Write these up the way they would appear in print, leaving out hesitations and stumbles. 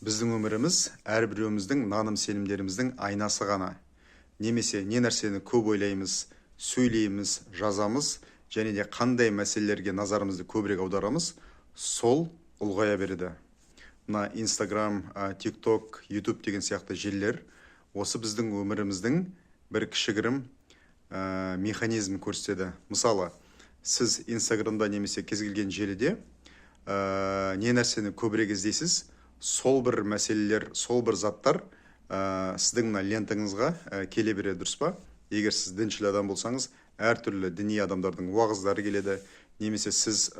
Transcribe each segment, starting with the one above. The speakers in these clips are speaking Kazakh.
Біздің өміріміз әрбіреуіміздің наным сенімдеріміздің айнасы ғана. Немесе не нәрсені көп ойлаймыз, сөйлейміз, жазамыз, және де қандай мәселелерге назарымызды көбірек аударамыз, сол ұлғая береді. Мына Instagram, TikTok, YouTube деген сияқты желілер осы біздің өміріміздің бір кішігірім механизм көрсетеді. Мысалы, сіз Instagramда немесе кез келген желіде не нәрсені көбірек іздейсіз, сол бір мәселелер, сол бір заттар сіздің мына лентаңызға келе береді, дұрыс па? Егер сіз діншіл адам болсаңыз, әртүрлі діни адамдардың уағыздары келеді, немесе сіз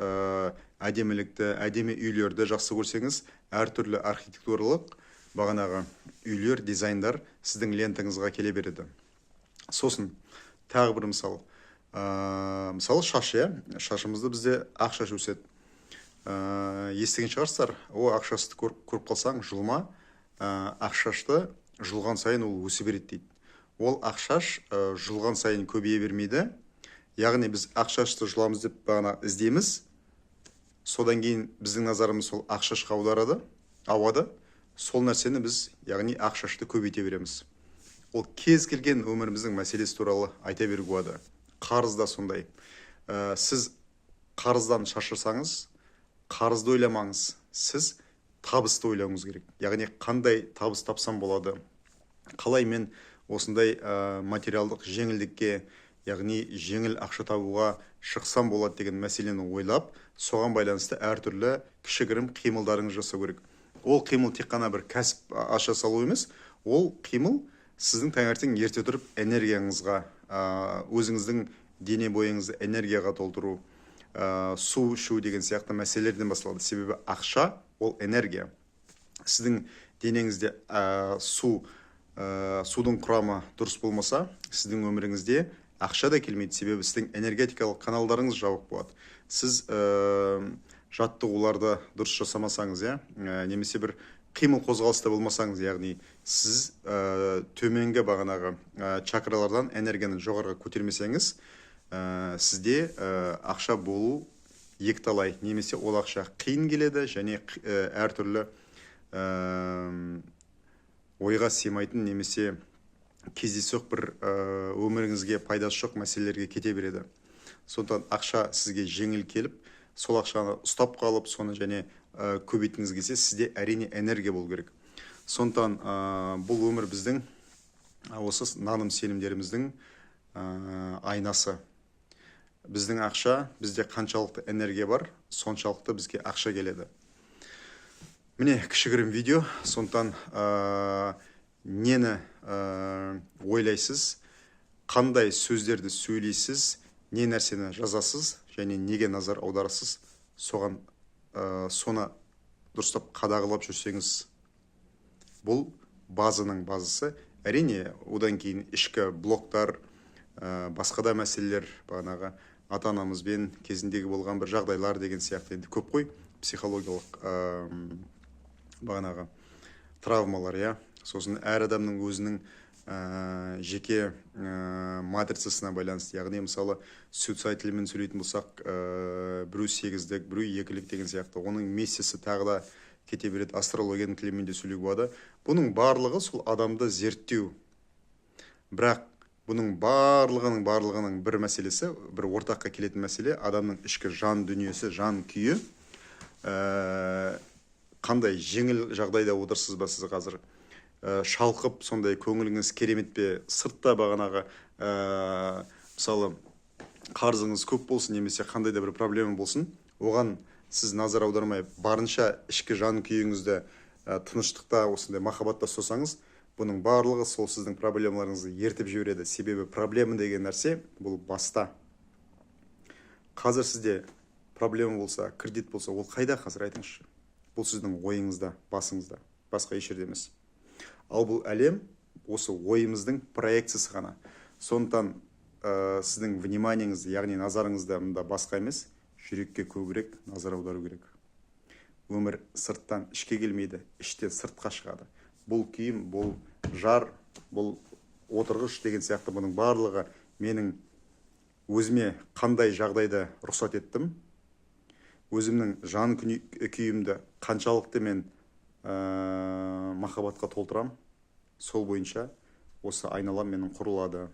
әдемілікті, әдемі үйлерді жақсы көрсеңіз, әртүрлі архитектуралық бағанағы үйлер, дизайндар сіздің лентаңызға келе береді. Сосын тағы бір мысал. Мысалы шаш, шашымызды бізде ақ шаш өседі. Естіген шығарсыздар, ақшашты көріп қалсаң жұлма, ақшашты жұлған сайын ол өсе береді дейді. Ол ақшаш жұлған сайын көбейе бермейді. Яғни біз ақшашты жұламыз деп бағана іздейміз. Содан кейін біздің назарымыз сол ақшашқа ауады. Сол нәрсені біз, яғни ақшашты көбейте береміз. Ол кез келген өміріміздің мәселесі туралы айта беруге болады. Қарыз да сондай. Сіз қарыздан шаршасаңыз, қарызды ойламаңыз, сіз табысты ойлауыңыз керек. Яғни қандай табыс тапсам болады, қалай мен осындай материалдық жеңілдікке, яғни жеңіл ақша табуға шықсам болады деген мәселені ойлап, соған байланысты әртүрлі кішігірім қимылдарыңыз жасау керек. Ол қимыл тек қана бір кәсіп аша салу емес, ол қимыл сіздің таңертең ерте тұрып энергияңызға, өзіңіздің дене бойыңызды энергияға толтыру, су ішу деген сияқты мәселелерден басталады. Себебі ақша ол энергия. Сіздің денеңізде судың құрамы дұрыс болмаса, сіздің өміріңізде ақша да келмейді. Себебі сіздің энергетикалық каналдарыңыз жабық болады. Сіз жаттығуларды дұрыс жасамасаңыз, немесе бір қимыл қозғалыста болмасаңыз, яғни сіз төменгі бағанағы чакралардан энергияны жоғарыға көтермесеңіз, сізде ақша болу екталай, немесе ол ақша қиын келеді, және әртүрлі ойға сыймайтын, немесе кездейсоқ бір өміріңізге пайдасы жоқ мәселелерге кете береді. Сондықтан ақша сізге жеңіл келіп, сол ақшаны ұстап қалып, соны және көбейтіңіз келсе, сізде әрине энергия болу керек. Сондықтан бұл өмір біздің осы наным сенімдеріміздің айнасы. Біздің ақша, бізде қаншалықты энергия бар, соншалықты бізге ақша келеді. Міне кішігірім видео. Сондықтан нені ойлайсыз, қандай сөздерді сөйлейсіз, не нәрсені жазасыз, және неге назар аударасыз, соған соны дұрыстап қадағалап жүрсеңіз, бұл базаның базасы. Әрине, одан кейін ішкі блоктар, басқа да мәселелер, бағанағы ата-анамызбен кезіндегі болған бір жағдайлар деген сияқты енді көп қой, психологиялық бағанағы травмалар, сосын әр адамның өзінің жеке матрицасына байланысты. Яғни мысалы суицид тілімен сөйлейтін болсақ, біреу 8-дік, біреу 2-лік деген сияқты. Оның мессиясы тағы да кете береді, астрологияның тілімен де сөйлеуге болады. Бұның барлығы сол адамды зерттеу. Бірақ бұның барлығының бір мәселесі, бір ортаққа келетін мәселе, адамның ішкі жан дүниесі, жан күйі. Қандай жеңіл жағдайда отырсыз ба сіз қазір? Шалқып, сондай көңіліңіз керемет пе? Сыртта бағанағы, мысалы, қарызыңыз көп болсын, немесе қандай да бір проблема болсын, оған сіз назар аудармай, барынша ішкі жан күйіңізді тыныштықта, осындай махаббатта ұстасаңыз, бұның барлығы сол сіздің проблемаларыңызды ертіп жібереді. Себебі проблема деген нәрсе бұл баста. Қазір сізде проблема болса, кредит болса, ол қайда қазір айтыңызшы? Бұл сіздің ойыңызда, басыңызда, басқа еш жерде емес. Ал бұл әлем осы ойымыздың проекциясы ғана. Сондықтан сіздің вниманиеңізді, яғни назарыңызды мұнда басқа емес, жүрекке көбірек назар аудару керек. Өмір сырттан ішке келмейді, іштен сыртқа шығады. Бұл киім, бұл жар, бұл отырғыш деген сияқты бұның барлығы менің өзіме қандай жағдайда рұқсат еттім, өзімнің жан күйімді қаншалықты мен махаббатқа толтырам, сол бойынша осы айналам менің құрылады.